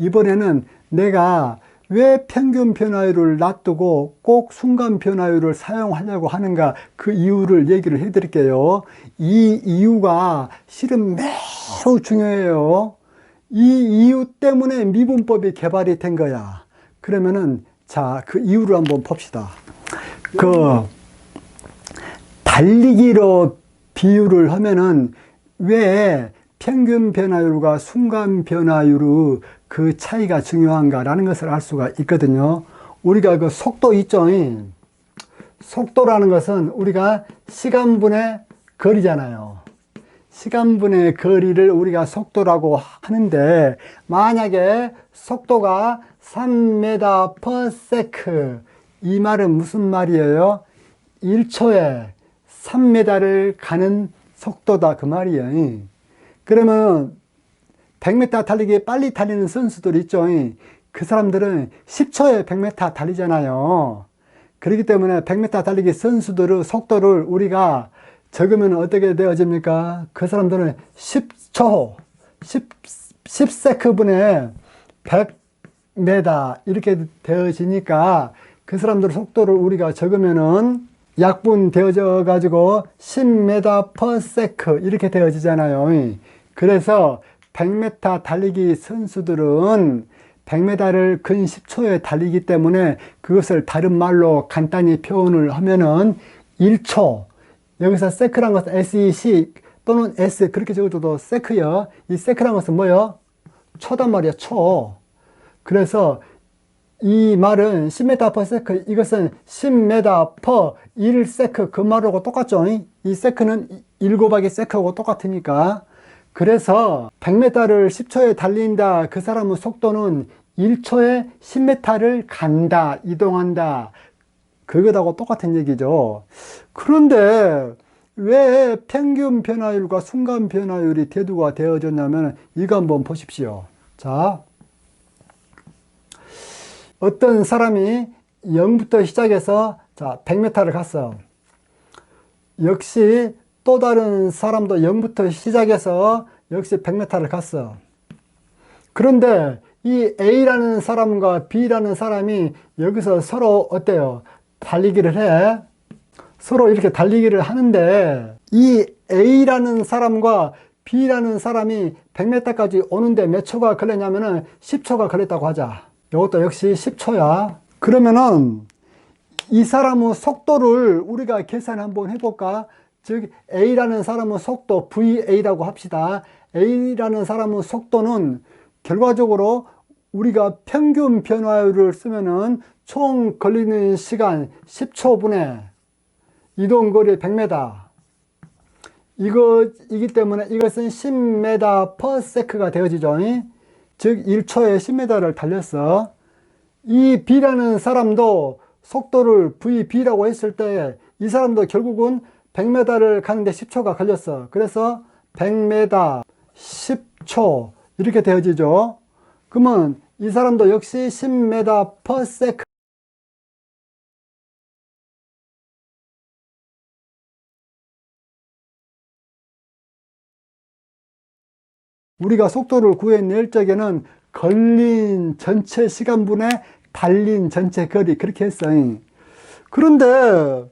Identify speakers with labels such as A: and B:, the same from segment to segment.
A: 이번에는 내가 왜 평균 변화율을 놔두고 꼭 순간 변화율을 사용하려고 하는가, 그 이유를 얘기를 해 드릴게요. 이 이유가 실은 매우 중요해요. 이 이유 때문에 미분법이 개발이 된 거야. 그러면은 자, 그 이유를 한번 봅시다. 달리기로 비유를 하면은 왜 평균 변화율과 순간 변화율의 그 차이가 중요한가라는 것을 알 수가 있거든요. 우리가 그 속도 있죠. 속도라는 것은 우리가 시간분의 거리잖아요. 시간분의 거리를 우리가 속도라고 하는데, 만약에 속도가 3m/s, 이 말은 무슨 말이에요? 1초에 3m를 가는 속도다, 그 말이에요. 그러면 100m 달리기 빨리 달리는 선수들 있죠. 그 사람들은 10초에 100m 달리잖아요. 그렇기 때문에 100m 달리기 선수들의 속도를 우리가 적으면 어떻게 되어집니까? 그 사람들은 10초, 10세컨분에 100m 이렇게 되어지니까, 그 사람들의 속도를 우리가 적으면은 약분 되어져 가지고 10m/s 이렇게 되어지잖아요. 그래서 100m 달리기 선수들은 100m를 근 10초에 달리기 때문에 그것을 다른 말로 간단히 표현을 하면은 1초, 여기서 세크란 것은 SEC 또는 S 그렇게 적어줘도 세크요. 이 세크란 것은 뭐요? 초단 말이야, 초. 그래서 이 말은 10m/s, 이것은 10m/1s 그 말하고 똑같죠. 이 세크는 1 곱하기 세크하고 똑같으니까. 그래서 100m를 10초에 달린다, 그 사람의 속도는 1초에 10m를 간다, 이동한다, 그것하고 똑같은 얘기죠. 그런데 왜 평균 변화율과 순간 변화율이 대두가 되어졌냐면, 이거 한번 보십시오. 자, 어떤 사람이 0부터 시작해서 100m를 갔어. 역시 또 다른 사람도 0부터 시작해서 역시 100m를 갔어. 그런데 이 A라는 사람과 B라는 사람이 여기서 서로 어때요? 달리기를 해. 서로 이렇게 달리기를 하는데, 이 A라는 사람과 B라는 사람이 100m까지 오는데 몇 초가 걸렸냐면은 10초가 걸렸다고 하자. 이것도 역시 10초야. 그러면은 이 사람의 속도를 우리가 계산 한번 해볼까? 즉 A라는 사람의 속도 VA라고 합시다. A라는 사람의 속도는 결과적으로 우리가 평균 변화율을 쓰면은 총 걸리는 시간 10초분에 이동거리 100m, 이기 때문에 이것은 10m/s가 되어지죠. 즉 1초에 10m를 달렸어. 이 B라는 사람도 속도를 VB라고 했을 때 이 사람도 결국은 100m를 가는데 10초가 걸렸어. 그래서 100m 10초 이렇게 되어지죠. 그러면 이 사람도 역시 10m/s. 우리가 속도를 구해낼 적에는 걸린 전체 시간분의 달린 전체 거리, 그렇게 했어요. 그런데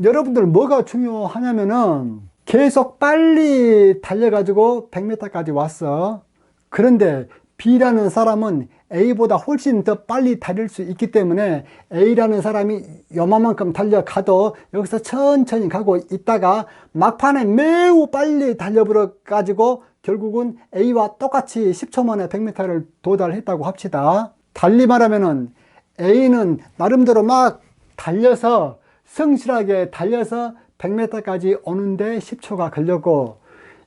A: 여러분들 뭐가 중요하냐면은, 계속 빨리 달려가지고 100m까지 왔어. 그런데 B라는 사람은 A보다 훨씬 더 빨리 달릴 수 있기 때문에 A라는 사람이 요만큼 달려가도 여기서 천천히 가고 있다가 막판에 매우 빨리 달려버려 가지고 결국은 A와 똑같이 10초 만에 100m를 도달했다고 합시다. 달리 말하면은 A는 나름대로 막 달려서, 성실하게 달려서 100m까지 오는데 10초가 걸렸고,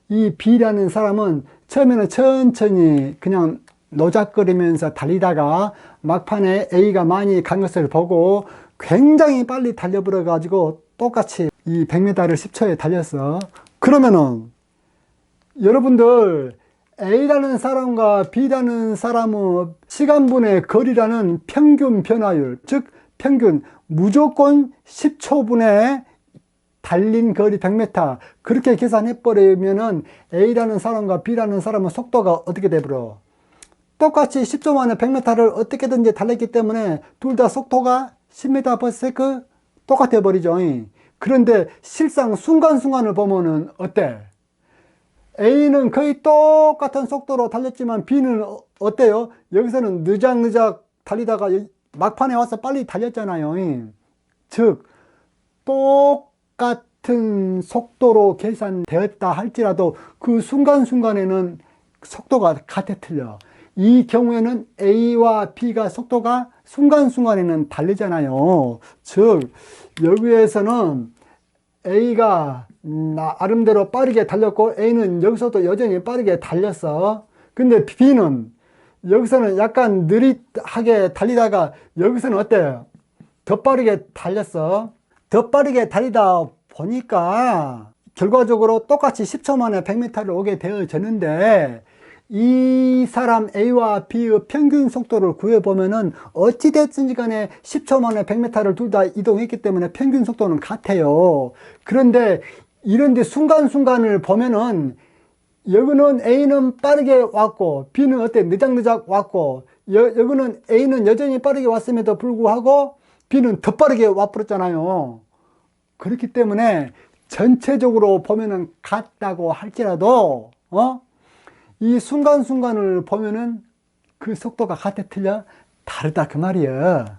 A: 이 B라는 사람은 처음에는 천천히 그냥 노작거리면서 달리다가 막판에 A가 많이 간 것을 보고 굉장히 빨리 달려버려 가지고 똑같이 이 100m를 10초에 달렸어. 그러면은 여러분들, A라는 사람과 B라는 사람의 시간분의 거리라는 평균 변화율, 즉 평균, 무조건 10초분에 달린 거리 100m, 그렇게 계산해 버리면은 A라는 사람과 B라는 사람의 속도가 어떻게 되버려? 똑같이 10초 만에 100m를 어떻게든지 달렸기 때문에 둘 다 속도가 10m/s 똑같아 버리죠. 그런데 실상 순간순간을 보면은 어때? A는 거의 똑같은 속도로 달렸지만 B는 어때요? 여기서는 느작느작 달리다가 막판에 와서 빨리 달렸잖아요. 즉 똑같은 속도로 계산되었다 할지라도 그 순간순간에는 속도가 같아 틀려. 이 경우에는 A와 B가 속도가 순간순간에는 다르잖아요. 즉 여기에서는 A가 나름대로 빠르게 달렸고 A는 여기서도 여전히 빠르게 달렸어. 근데 B는 여기서는 약간 느릿하게 달리다가 여기서는 어때요? 더 빠르게 달렸어. 더 빠르게 달리다 보니까 결과적으로 똑같이 10초 만에 100m를 오게 되어졌는데 이 사람 A와 B의 평균 속도를 구해보면은 어찌됐든지 간에 10초 만에 100m를 둘 다 이동했기 때문에 평균 속도는 같아요. 그런데 이런데 순간순간을 보면은 여기는 A는 빠르게 왔고 B는 어때? 느작느작 왔고 여기는 A는 여전히 빠르게 왔음에도 불구하고 B는 더 빠르게 와버렸잖아요. 그렇기 때문에 전체적으로 보면은 같다고 할지라도 이 순간순간을 보면은 그 속도가 같아 틀려? 다르다 그 말이야.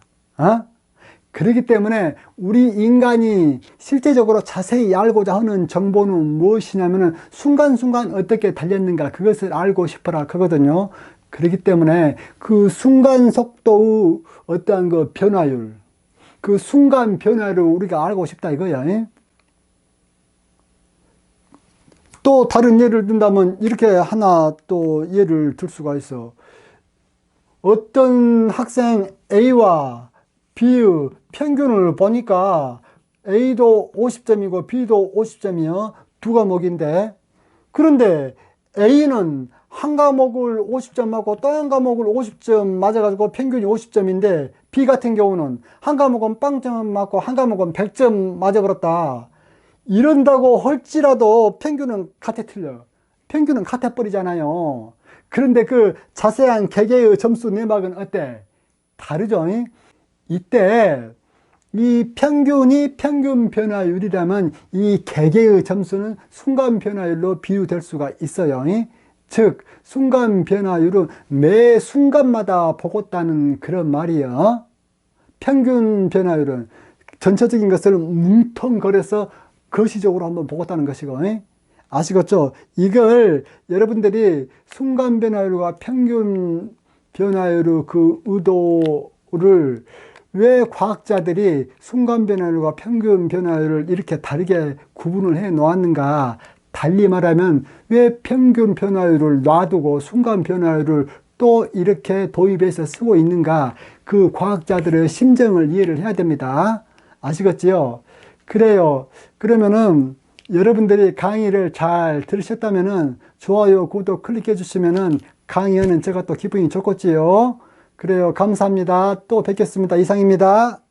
A: 그렇기 때문에 우리 인간이 실제적으로 자세히 알고자 하는 정보는 무엇이냐면은 순간순간 어떻게 달렸는가 그것을 알고 싶어라 그거든요. 그렇기 때문에 그 순간 속도의 어떠한 그 변화율, 그 순간 변화를 우리가 알고 싶다 이거야. 또 다른 예를 든다면 이렇게 하나 또 예를 들 수가 있어. 어떤 학생 A와 B의 평균을 보니까 A도 50점이고 B도 50점이요. 두 과목인데 그런데 A는 한 과목을 50점 맞고 또 한 과목을 50점 맞아가지고 평균이 50점인데 B 같은 경우는 한 과목은 0점 맞고 한 과목은 100점 맞아버렸다. 이런다고 할지라도 평균은 같아 틀려. 평균은 같아 버리잖아요. 그런데 그 자세한 개개의 점수 내막은 어때? 다르죠? 이때 이 평균이 평균 변화율이라면 이 개개의 점수는 순간 변화율로 비유될 수가 있어요. 즉 순간 변화율은 매 순간마다 보겠다는 그런 말이에요. 평균 변화율은 전체적인 것을 뭉텅거려서 거시적으로 한번 보겠다는 것이고, 아시겠죠? 이걸 여러분들이 순간 변화율과 평균 변화율의 그 의도를 왜 과학자들이 순간 변화율과 평균 변화율을 이렇게 다르게 구분을 해 놓았는가? 달리 말하면 왜 평균 변화율을 놔두고 순간 변화율을 또 이렇게 도입해서 쓰고 있는가? 그 과학자들의 심정을 이해를 해야 됩니다. 아시겠지요? 그래요. 그러면은 여러분들이 강의를 잘 들으셨다면은 좋아요, 구독 클릭해 주시면은 강의하는 제가 또 기분이 좋겠지요. 그래요. 감사합니다. 또 뵙겠습니다. 이상입니다.